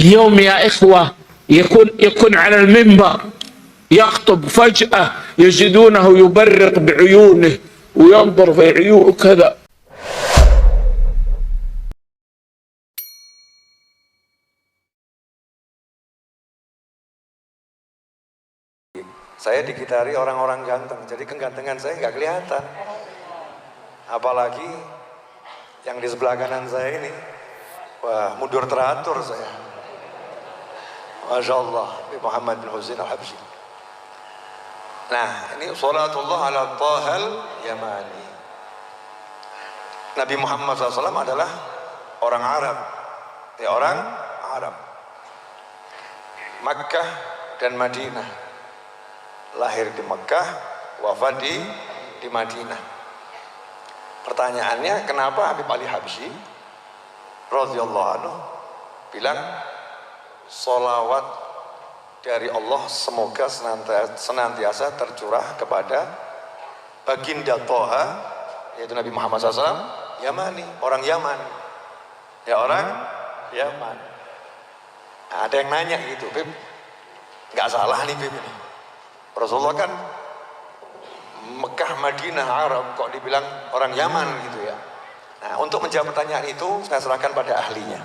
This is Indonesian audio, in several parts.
اليوم يا إخوة يكون على المنبر يخطب، فجأة يجدونه يبرق بعيونه وينظر في عيونه كذا. Saya dikitari orang-orang ganteng, jadi kegantengan saya nggak kelihatan. Apalagi yang di sebelah kanan saya ini, wah, mundur teratur saya. Masya Allah, Muhammad bin Husain al-Habsyi. Nah, ini salatullah ala Tahal Yamani. Nabi Muhammad SAW adalah orang Arab, orang Arab. Makkah dan Madinah. Lahir di Mekah, wafat di Madinah. Pertanyaannya, kenapa Habib Ali Habsyi radhiyallahu anhu bilang sholawat dari Allah semoga senantiasa tercurah kepada baginda Thaha, yaitu Nabi Muhammad SAW, Yamani, orang Yaman. Ya, orang Yaman. Nah, ada yang nanya gitu, Bib, nggak salah nih Bib ini. Rasulullah kan Mekah, Madinah, Arab, kok dibilang orang Yaman gitu ya. Nah, untuk menjawab pertanyaan itu saya serahkan pada ahlinya.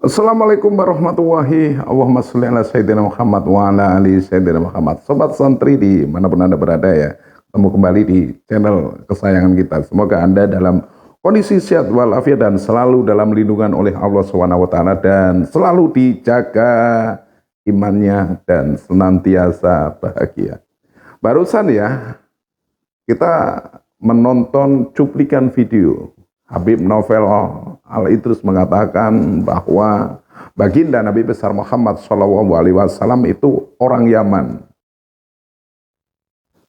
Assalamualaikum warahmatullahi wabarakatuh. Allahumma sholli ala sayyidina Muhammad wa ala ali sayyidina Muhammad. Sobat santri dimanapun Anda berada ya, ketemu kembali di channel kesayangan kita. Semoga Anda dalam kondisi sehat walafiat dan selalu dalam lindungan oleh Allah SWT dan selalu dijaga imannya dan senantiasa bahagia. Barusan ya kita menonton cuplikan video Habib Novel Al-Idrus mengatakan bahwa baginda Nabi besar Muhammad SAW itu orang Yaman.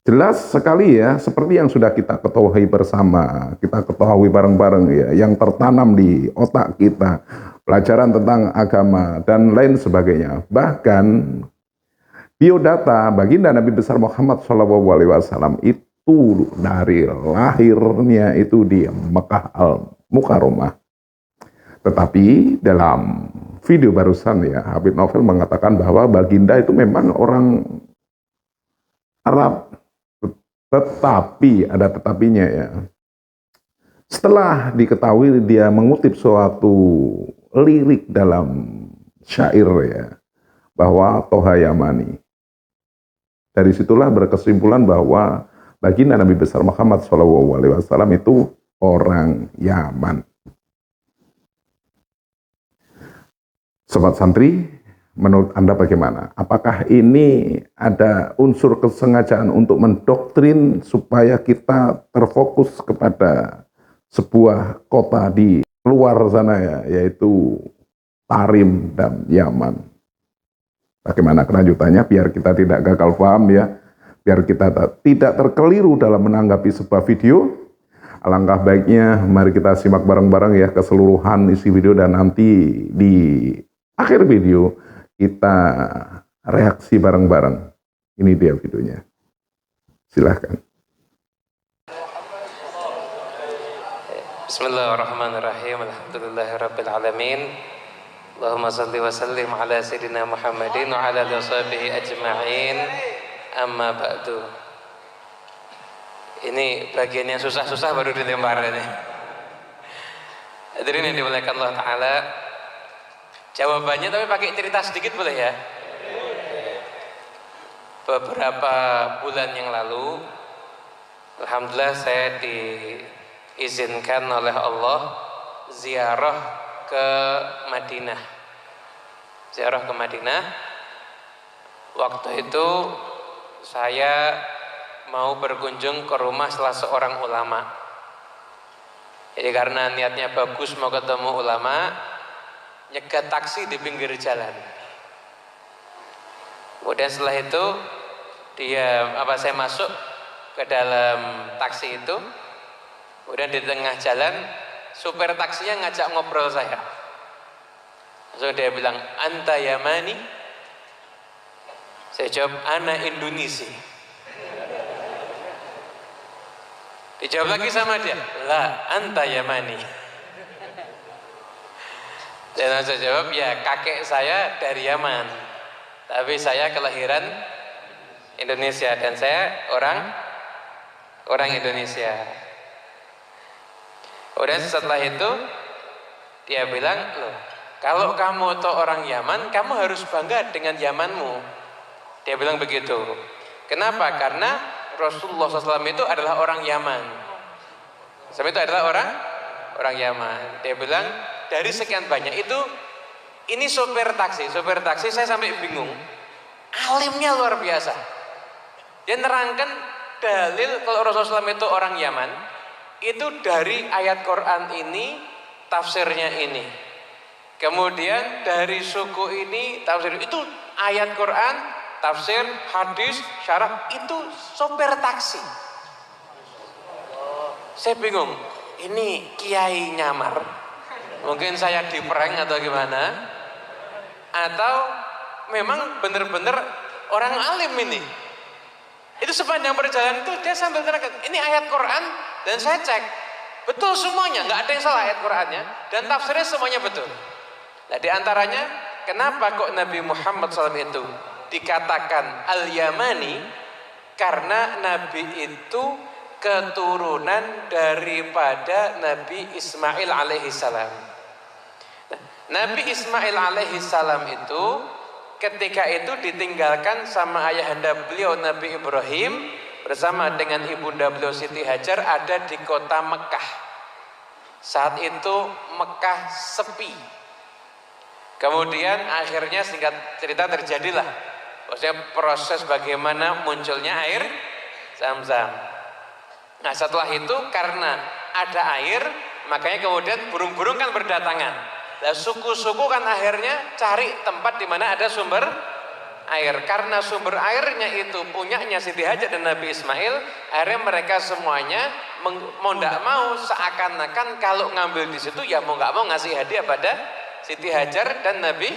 Jelas sekali ya, seperti yang sudah kita ketahui bersama, kita ketahui bareng-bareng ya, yang tertanam di otak kita, pelajaran tentang agama dan lain sebagainya. Bahkan biodata baginda Nabi besar Muhammad SAW itu dari lahirnya itu di Mekah Al-Mukarramah. Tetapi dalam video barusan ya, Habib Novel mengatakan bahwa baginda itu memang orang Arab. Tetapi, ada tetapinya ya. Setelah diketahui dia mengutip suatu lirik dalam syair ya, bahwa Thaha Yamani. Dari situlah berkesimpulan bahwa baginda Nabi besar Muhammad SAW itu orang Yaman. Sobat santri, menurut Anda bagaimana? Apakah ini ada unsur kesengajaan untuk mendoktrin supaya kita terfokus kepada sebuah kota di luar sana ya, yaitu Tarim dan Yaman? Bagaimana kelanjutannya biar kita tidak gagal paham ya, biar kita tidak terkeliru dalam menanggapi sebuah video? Alangkah baiknya mari kita simak bareng-bareng ya keseluruhan isi video dan nanti di akhir video kita reaksi bareng-bareng. Ini dia videonya. Silahkan. Bismillahirrahmanirrahim. Alhamdulillahirabbil alamin. Allahumma shalli wa sallim ala sayyidina Muhammadin wa ala alihi washabihi ajma'in. Amma ba'du. Ini bagian yang susah-susah baru dilempar ini. Hadirin yang dimuliakan Allah Ta'ala, jawabannya tapi pakai cerita sedikit boleh ya? Beberapa bulan yang lalu, alhamdulillah saya diizinkan oleh Allah ziarah ke Madinah. Ziarah ke Madinah. Waktu itu saya mau berkunjung ke rumah salah seorang ulama. Jadi karena niatnya bagus mau ketemu ulama, nyegat taksi di pinggir jalan. Kemudian setelah itu saya masuk ke dalam taksi itu. Kemudian di tengah jalan supir taksinya ngajak ngobrol saya. Langsung dia bilang, "Anta Yamani?" Saya jawab, "Ana Indonesia." Dijawab lagi sama dia, la anta Yamani. Dan saya jawab, ya kakek saya dari Yaman, tapi saya kelahiran Indonesia dan saya orang Indonesia. Udah setelah itu dia bilang, loh, kalau kamu tuh orang Yaman, kamu harus bangga dengan Yamanmu. Dia bilang begitu. Kenapa? Karena Rasulullah SAW itu adalah orang Yaman. Itu adalah orang Yaman. Dia bilang dari sekian banyak itu, ini sopir taksi saya sampai bingung. Alimnya luar biasa. Dia nerangkan dalil kalau Rasulullah SAW itu orang Yaman, itu dari ayat Quran ini, tafsirnya ini. Kemudian dari suku ini, tafsir itu ayat Quran, tafsir, hadis, syarah, itu sopir taksi. Saya bingung, ini kiai nyamar, mungkin saya diprank atau gimana, atau memang benar-benar orang alim ini. Itu sepanjang perjalanan itu dia sambil terangkan, ini ayat Quran, dan saya cek, betul semuanya, nggak ada yang salah ayat Qurannya, dan tafsirnya semuanya betul. Nah, di antaranya, kenapa kok Nabi Muhammad SAW itu dikatakan Al-Yamani? Karena Nabi itu keturunan daripada Nabi Ismail alaihissalam. Nah, Nabi Ismail alaihissalam itu ketika itu ditinggalkan sama ayahanda beliau Nabi Ibrahim bersama dengan ibunda beliau Siti Hajar ada di kota Mekah. Saat itu Mekah sepi. Kemudian akhirnya singkat cerita terjadilah maksudnya proses bagaimana munculnya air Zam-Zam. Nah, setelah itu karena ada air, makanya kemudian burung-burung kan berdatangan. Nah, suku-suku kan akhirnya cari tempat di mana ada sumber air. Karena sumber airnya itu punyanya Siti Hajar dan Nabi Ismail, akhirnya mereka semuanya mau tidak mau seakan-akan kalau ngambil di situ ya mau nggak mau ngasih hadiah pada Siti Hajar dan Nabi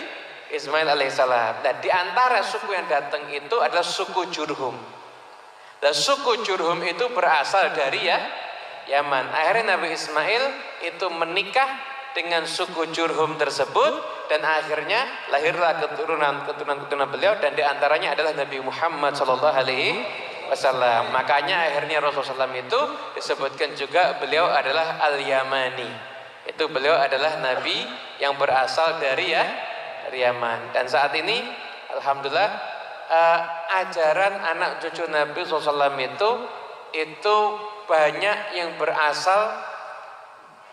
Ismail alaihissalam. Dan di antara suku yang datang itu adalah suku Jurhum. Dan suku Jurhum itu berasal dari Yaman. Akhirnya Nabi Ismail itu menikah dengan suku Jurhum tersebut dan akhirnya lahirlah keturunan beliau dan di antaranya adalah Nabi Muhammad SAW. Makanya akhirnya Rasulullah SAW itu disebutkan juga beliau adalah Al-Yamani. Itu beliau adalah Nabi yang berasal dari Yaman. Dan saat ini alhamdulillah ajaran anak cucu Nabi SAW itu banyak yang berasal,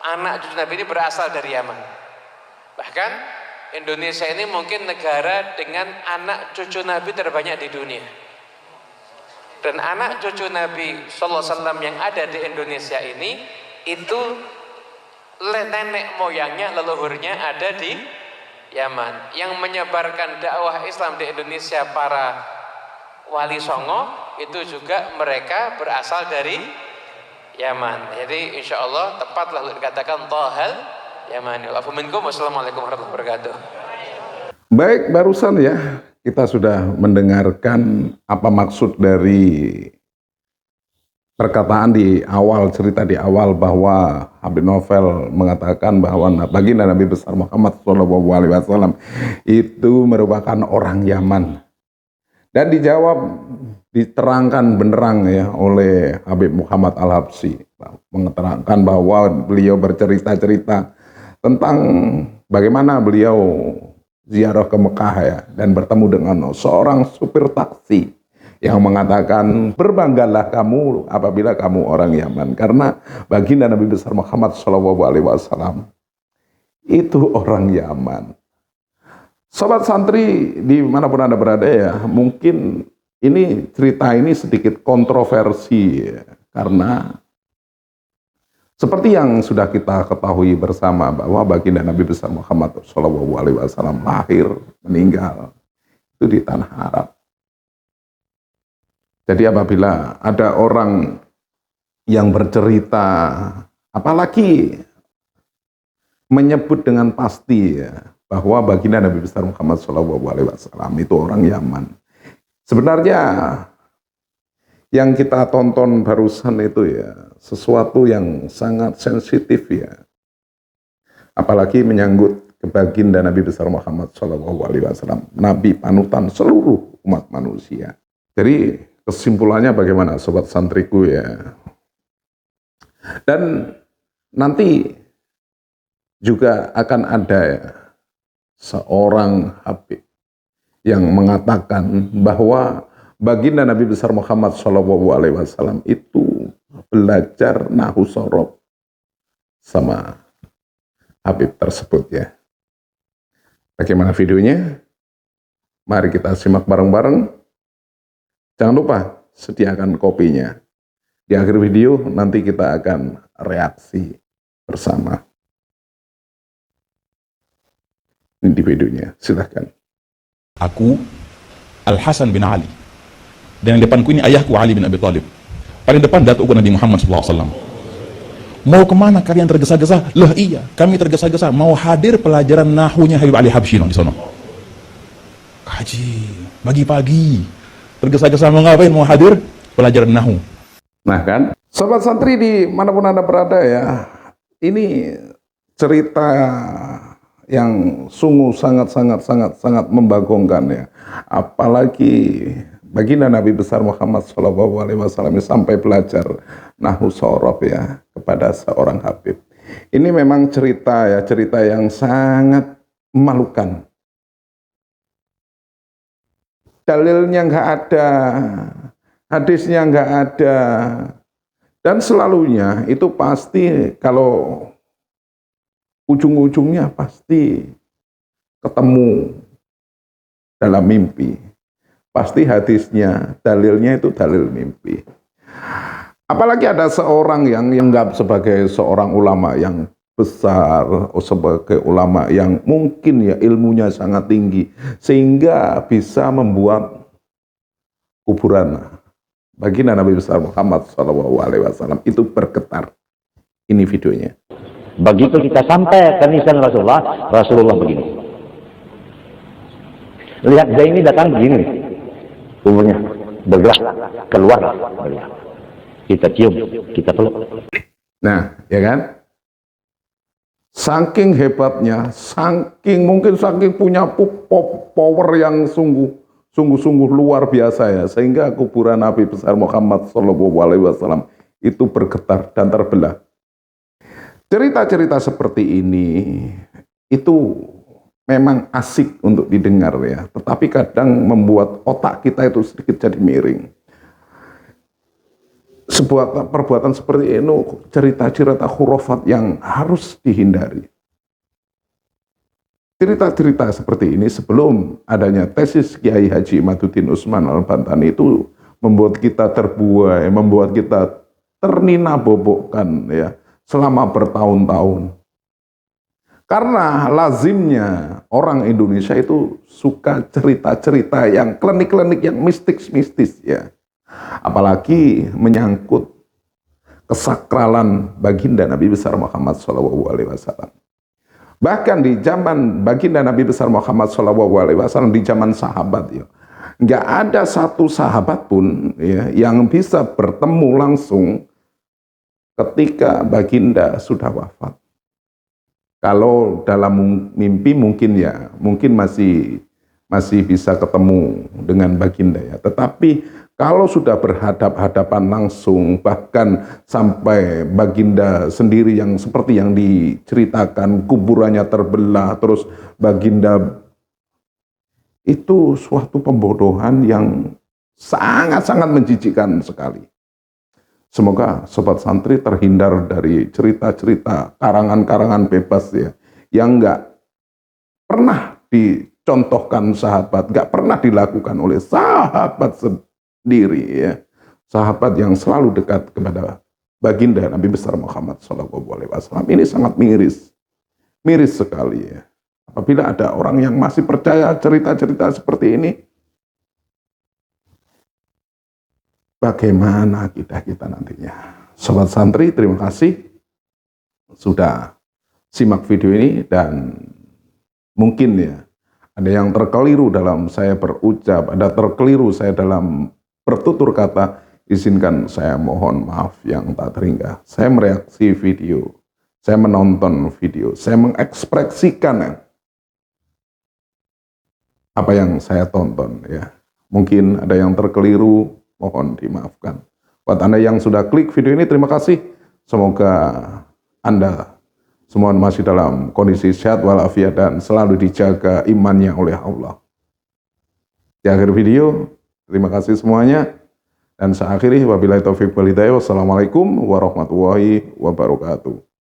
anak cucu Nabi ini berasal dari Yaman. Bahkan Indonesia ini mungkin negara dengan anak cucu Nabi terbanyak di dunia. Dan anak cucu Nabi SAW yang ada di Indonesia ini itu nenek moyangnya, leluhurnya ada di Yaman. Yang menyebarkan dakwah Islam di Indonesia para wali songo itu juga mereka berasal dari Yaman. Jadi insya Allah tepatlah dikatakan Thahal Yamani. Wassalamualaikum warahmatullahi wabarakatuh. Baik, barusan ya kita sudah mendengarkan apa maksud dari perkataan di awal, cerita di awal bahwa Habib Novel mengatakan bahwa baginda Nabi besar Muhammad SAW itu merupakan orang Yaman. Dan dijawab, diterangkan benerang ya oleh Habib Muhammad Al-Habsyi, mengeterangkan bahwa beliau bercerita-cerita tentang bagaimana beliau ziarah ke Mekah ya, dan bertemu dengan seorang supir taksi yang mengatakan, berbanggalah kamu apabila kamu orang Yaman, karena baginda Nabi besar Muhammad SAW itu orang Yaman. Sobat santri dimanapun Anda berada ya, mungkin ini cerita ini sedikit kontroversi ya, karena seperti yang sudah kita ketahui bersama bahwa baginda Nabi besar Muhammad SAW lahir, meninggal itu di tanah Arab. Jadi apabila ada orang yang bercerita, apalagi menyebut dengan pasti ya, bahwa baginda Nabi besar Muhammad SAW itu orang Yaman. Sebenarnya Yang kita tonton barusan itu ya sesuatu yang sangat sensitif ya. Apalagi menyangkut ke baginda Nabi besar Muhammad SAW, Nabi panutan seluruh umat manusia. Jadi kesimpulannya bagaimana sobat santriku ya? Dan nanti juga akan ada ya, seorang habib yang mengatakan bahwa baginda Nabi besar Muhammad SAW itu belajar nahu sorob sama habib tersebut ya. Bagaimana videonya? Mari kita simak bareng-bareng. Jangan lupa sediakan kopinya. Di akhir video nanti kita akan reaksi bersama. Ini di videonya, silahkan. Aku Al-Hasan bin Ali, dan yang depanku ini ayahku Ali bin Abi Thalib. Paling depan datukku Nabi Muhammad SAW. Mau kemana kalian tergesa-gesa? Loh iya, kami tergesa-gesa mau hadir pelajaran nahunya Habib Ali Habsyi di sana. Kaji pagi-pagi tergesa-gesa mau ngapain? Mau hadir pelajaran nahu. Nah kan, sobat santri di manapun Anda berada ya, ini cerita yang sungguh sangat membagongkan ya. Apalagi baginda Nabi besar Muhammad SAW sampai belajar nahu sorob ya kepada seorang habib. Ini memang cerita yang sangat memalukan. Dalilnya nggak ada, hadisnya nggak ada, dan selalunya itu pasti kalau ujung-ujungnya pasti ketemu dalam mimpi. Pasti hadisnya, dalilnya itu dalil mimpi. Apalagi ada seorang yang dianggap sebagai seorang ulama yang besar, sebagai ulama yang mungkin ya ilmunya sangat tinggi, sehingga bisa membuat kuburan baginda Nabi besar Muhammad SAW itu bergetar. Ini videonya. Begitu kita sampai ke nisan Rasulullah begini. Lihat Zaini datang begini, kuburnya bergerak keluar. Kita cium, kita peluk. Nah, ya kan? Saking hebatnya, saking punya power yang sungguh luar biasa ya, sehingga kuburan Nabi besar Muhammad SAW itu bergetar dan terbelah. Cerita-cerita seperti ini itu memang asik untuk didengar ya, tetapi kadang membuat otak kita itu sedikit jadi miring. Sebuah perbuatan seperti ini, cerita-cerita khurafat yang harus dihindari. Cerita-cerita seperti ini sebelum adanya tesis Kiai Haji Imaduddin Utsman Al-Bantani itu membuat kita terbuai, membuat kita ternina-bobokkan ya selama bertahun-tahun. Karena lazimnya orang Indonesia itu suka cerita-cerita yang klinik-klinik, yang mistis-mistis ya. Apalagi menyangkut kesakralan baginda Nabi besar Muhammad SAW. Bahkan di zaman baginda Nabi besar Muhammad SAW, di zaman sahabat ya, nggak ada satu sahabat pun ya yang bisa bertemu langsung ketika baginda sudah wafat. Kalau dalam mimpi mungkin masih bisa ketemu dengan baginda ya. Tetapi kalau sudah berhadap-hadapan langsung, bahkan sampai baginda sendiri yang seperti yang diceritakan, kuburannya terbelah, terus baginda, itu suatu pembodohan yang sangat menjijikkan sekali. Semoga sobat santri terhindar dari cerita-cerita karangan-karangan bebas ya, yang nggak pernah dicontohkan sahabat, nggak pernah dilakukan oleh sahabat sendiri ya, sahabat yang selalu dekat kepada baginda Nabi besar Muhammad SAW. Ini sangat miris sekali ya. Apabila ada orang yang masih percaya cerita-cerita seperti ini, bagaimana kita nantinya? Sobat santri, terima kasih sudah simak video ini, dan mungkin ya ada yang terkeliru dalam saya berucap, ada terkeliru saya dalam bertutur kata, Izinkan saya mohon maaf yang tak terhingga. Saya mereaksi video, saya menonton video, saya mengekspresikan apa yang saya tonton ya. Mungkin ada yang terkeliru, mohon dimaafkan. Buat Anda yang sudah klik video ini, terima kasih. Semoga Anda semua masih dalam kondisi sehat walafiat dan selalu dijaga imannya oleh Allah. Di akhir video, terima kasih semuanya. Dan saya akhiri, wabillahi taufiq wal hidayah. Wassalamualaikum warahmatullahi wabarakatuh.